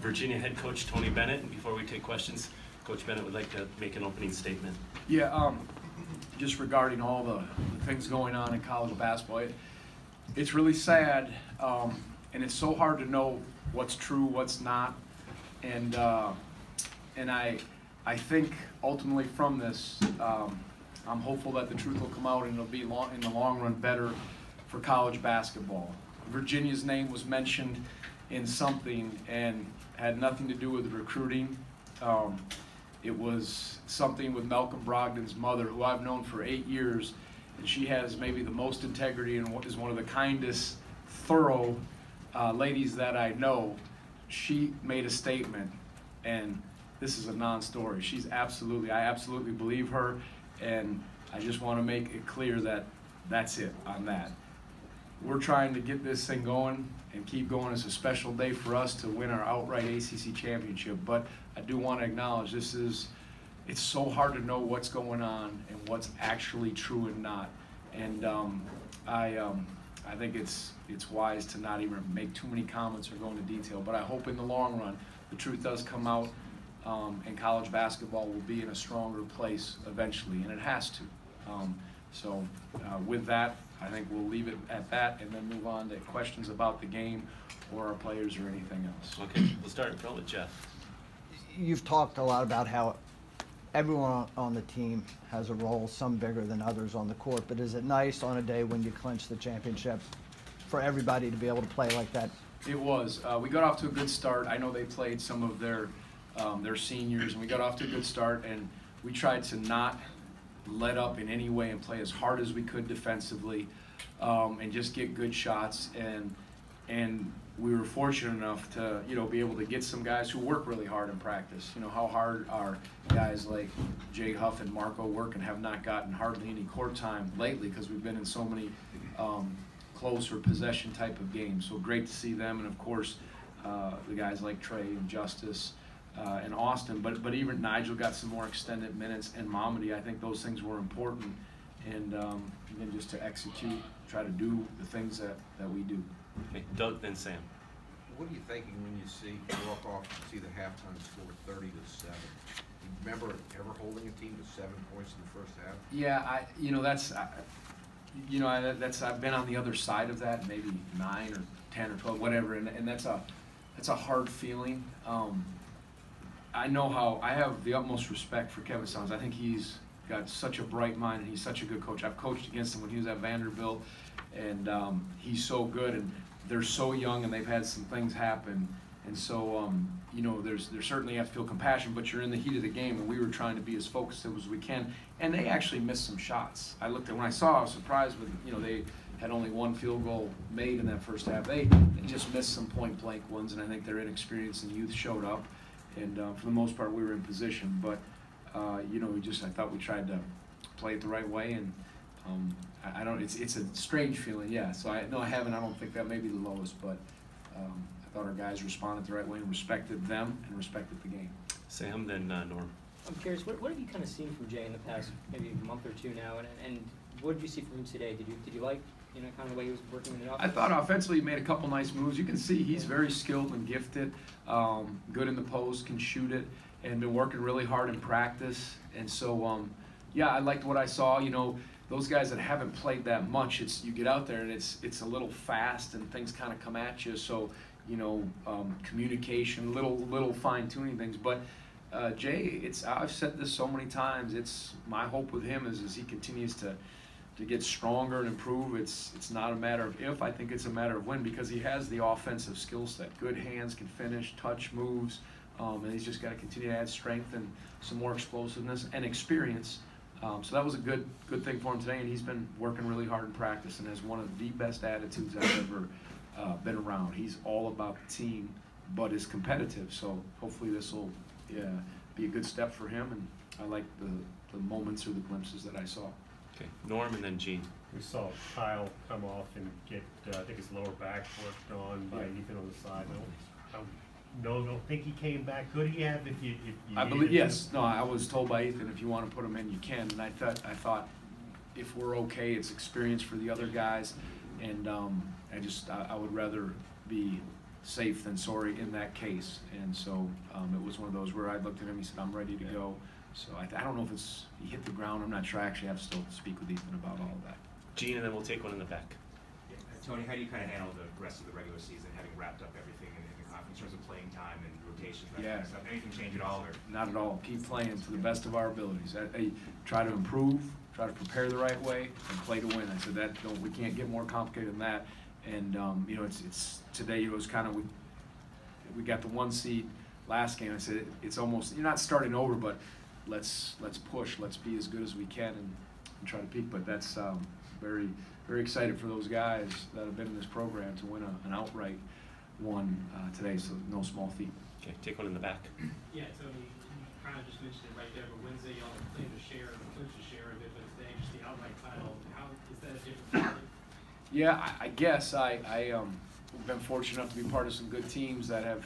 Virginia head coach Tony Bennett. And before we take questions, Coach Bennett would like to make an opening statement. Yeah, just regarding all the things going on in college basketball, it's really sad, and it's so hard to know what's true, what's not, and I think ultimately from this, I'm hopeful that the truth will come out and it'll be in the long run better for college basketball. Virginia's name was mentioned in something and had nothing to do with recruiting. It was something with Malcolm Brogdon's mother, who I've known for 8 years, and she has maybe the most integrity and is one of the kindest, thorough ladies that I know. She made a statement, and this is a non-story. I absolutely believe her, and I just want to make it clear that that's it on that. We're trying to get this thing going and keep going. It's a special day for us to win our outright ACC championship, but I do want to acknowledge it's so hard to know what's going on and what's actually true and not. And I think it's wise to not even make too many comments or go into detail, but I hope in the long run the truth does come out, and college basketball will be in a stronger place eventually, and it has to. With that, I think we'll leave it at that and then move on to questions about the game or our players or anything else. Okay, we'll start in front with Jeff. You've talked a lot about how everyone on the team has a role, some bigger than others on the court, but is it nice on a day when you clinch the championship for everybody to be able to play like that? It was. We got off to a good start. I know they played some of their seniors, and we got off to a good start, and we tried to not let up in any way and play as hard as we could defensively, and just get good shots, and we were fortunate enough to be able to get some guys who work really hard in practice. How hard are guys like Jay Huff and Marco work and have not gotten hardly any court time lately because we've been in so many close or possession type of games. So great to see them, and of course the guys like Trey and Justice and Austin, but even Nigel got some more extended minutes, and Mamadi. I think those things were important, and then just to execute, try to do the things that we do. Okay, Doug, then Sam. What are you thinking when you walk off and see the halftime score 30-7? Do you remember ever holding a team to 7 points in the first half? Yeah, that's I've been on the other side of that, maybe 9 or 10 or 12, whatever, and that's a hard feeling. I know how I have the utmost respect for Kevin Saunders. I think he's got such a bright mind, and he's such a good coach. I've coached against him when he was at Vanderbilt, and he's so good, and they're so young, and they've had some things happen, and so there's certainly have to feel compassion, but you're in the heat of the game, and we were trying to be as focused as we can, and they actually missed some shots. I looked at when I saw, I was surprised with they had only 1 field goal made in that first half. They just missed some point blank ones, and I think their inexperience and youth showed up, and for the most part we were in position, but I thought we tried to play it the right way, and I don't. It's a strange feeling, yeah. So I don't think that may be the lowest, but I thought our guys responded the right way and respected them and respected the game. Sam, then Norm. I'm curious, what have you kind of seen from Jay in the past maybe month or two now, and what did you see from him today? Did you like kind of the way he was working in the offense? I thought offensively he made a couple nice moves. You can see he's very skilled and gifted, good in the post, can shoot it, and been working really hard in practice. And so I liked what I saw. Those guys that haven't played that much, you get out there and it's a little fast and things kind of come at you. So communication, little fine tuning things. But Jay, I've said this so many times. It's my hope with him is as he continues to get stronger and improve. It's not a matter of if. I think it's a matter of when, because he has the offensive skill set. Good hands, can finish, touch moves, and he's just got to continue to add strength and some more explosiveness and experience. So that was a good thing for him today, and he's been working really hard in practice and has one of the best attitudes I've ever been around. He's all about the team, but is competitive. So hopefully this will be a good step for him, and I like the moments or the glimpses that I saw. Okay, Norm and then Gene. We saw Kyle come off and get, I think his lower back worked on by Ethan on the side. I don't think he came back. Could he have if you I believe yes. No, I was told by Ethan if you want to put him in, you can. And I thought if we're okay, it's experience for the other guys, and I would rather be safe than sorry in that case. And so it was one of those where I looked at him, he said, I'm ready to go. So I don't know if it's, he hit the ground, I'm not sure. I actually have to still speak with Ethan about all of that. Gene, and then we'll take one in the back. Yeah. Tony, how do you kind of handle the rest of the regular season, having wrapped up everything in the conference in terms of playing time and rotations, that kind of stuff? Anything change at all? Or? Not at all. Keep playing to the best of our abilities. I try to improve, try to prepare the right way, and play to win. I said that we can't get more complicated than that. And you know, it's today. It was kind of we got the 1 seed last game. I said it's almost, you're not starting over, but let's push. Let's be as good as we can and try to peak. But that's very excited for those guys that have been in this program to win an outright one today. So no small feat. Okay, take one in the back. Yeah, Tony, you kind of just mentioned it right there, but Wednesday y'all claimed a share, clinched a share of it, but today just the outright title. How is that a different feeling? Yeah, I guess I've been fortunate enough to be part of some good teams that have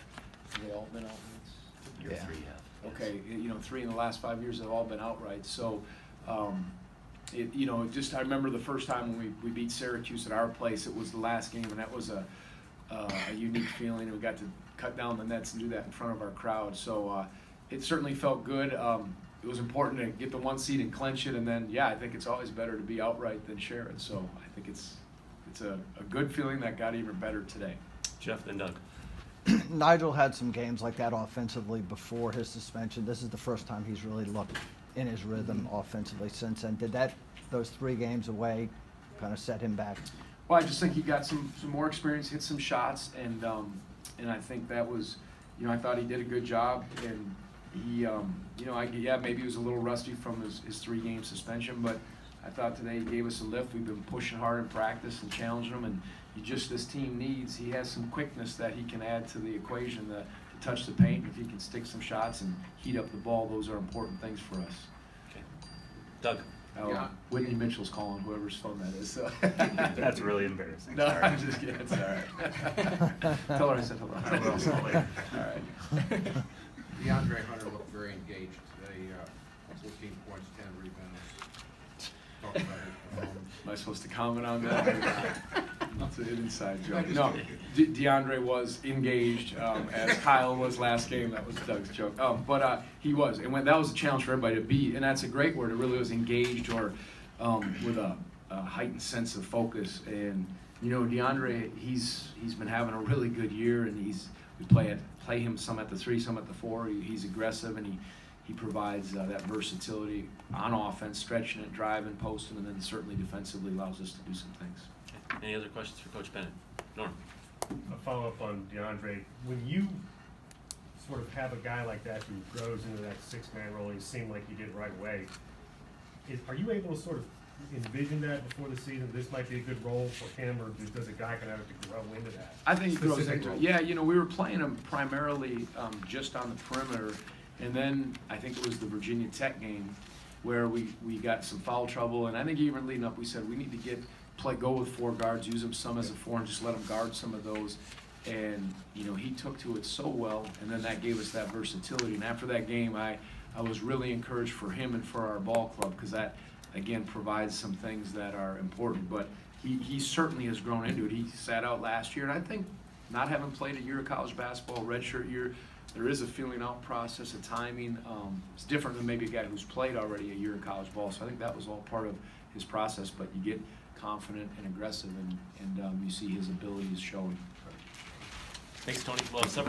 they all been outrights. Your Yeah. 3 have. Okay, you know, 3 in the last 5 years have all been outright. So, you know, just I remember the first time when we beat Syracuse at our place. It was the last game, and that was a unique feeling. And we got to cut down the nets and do that in front of our crowd. So it certainly felt good. It was important to get the 1 seed and clinch it, and then yeah, I think it's always better to be outright than share it. So I think it's a good feeling that got even better today. Jeff, then Doug. Nigel had some games like that offensively before his suspension. This is the first time he's really looked in his rhythm offensively since then. Did those 3 games away kind of set him back? Well, I just think he got some more experience, hit some shots, and I think that was, you know, I thought he did a good job, and he, you know, maybe he was a little rusty from his 3-game suspension, but I thought today he gave us a lift. We've been pushing hard in practice and challenging him, and this team needs. He has some quickness that he can add to the equation to touch the paint. If he can stick some shots and heat up the ball, those are important things for us. Okay. Doug. Yeah. Whitney Mitchell's calling whoever's phone that is. So. That's really embarrassing. No, Sorry. I'm just kidding. It's all right. Tell her I said hello. I will. All right. DeAndre Hunter looked very engaged today. 14 points, 10 rebounds. Talk about his performance. Am I supposed to comment on that? It's an inside joke. No, DeAndre was engaged, as Kyle was last game. That was Doug's joke. But he was. And that was a challenge for everybody to be, and that's a great word. It really was engaged or with a heightened sense of focus. And, you know, DeAndre, he's been having a really good year, and we play him some at the 3, some at the 4. He's aggressive, and he provides that versatility on offense, stretching it, driving, posting, and then certainly defensively allows us to do some things. Okay. Any other questions for Coach Bennett? Norm. A follow-up on DeAndre. When you sort of have a guy like that who grows into that 6-man role, and you seem like you did right away, are you able to sort of envision that before the season? This might be a good role for him, or does a guy kind of have to grow into that? I think he grows specific into it. role? Yeah, you know, we were playing him primarily just on the perimeter, and then I think it was the Virginia Tech game where we got some foul trouble, and I think even leading up we said we need to go with 4 guards, use them some as a 4, and just let him guard some of those. And you know, he took to it so well, and then that gave us that versatility. And after that game, I was really encouraged for him and for our ball club, because that again provides some things that are important. But he certainly has grown into it. He sat out last year, and I think not having played a year of college basketball, redshirt year, there is a feeling out process, a timing. It's different than maybe a guy who's played already a year of college ball. So I think that was all part of his process. But you get confident and aggressive, and you see his abilities showing. Thanks, Tony. Well, several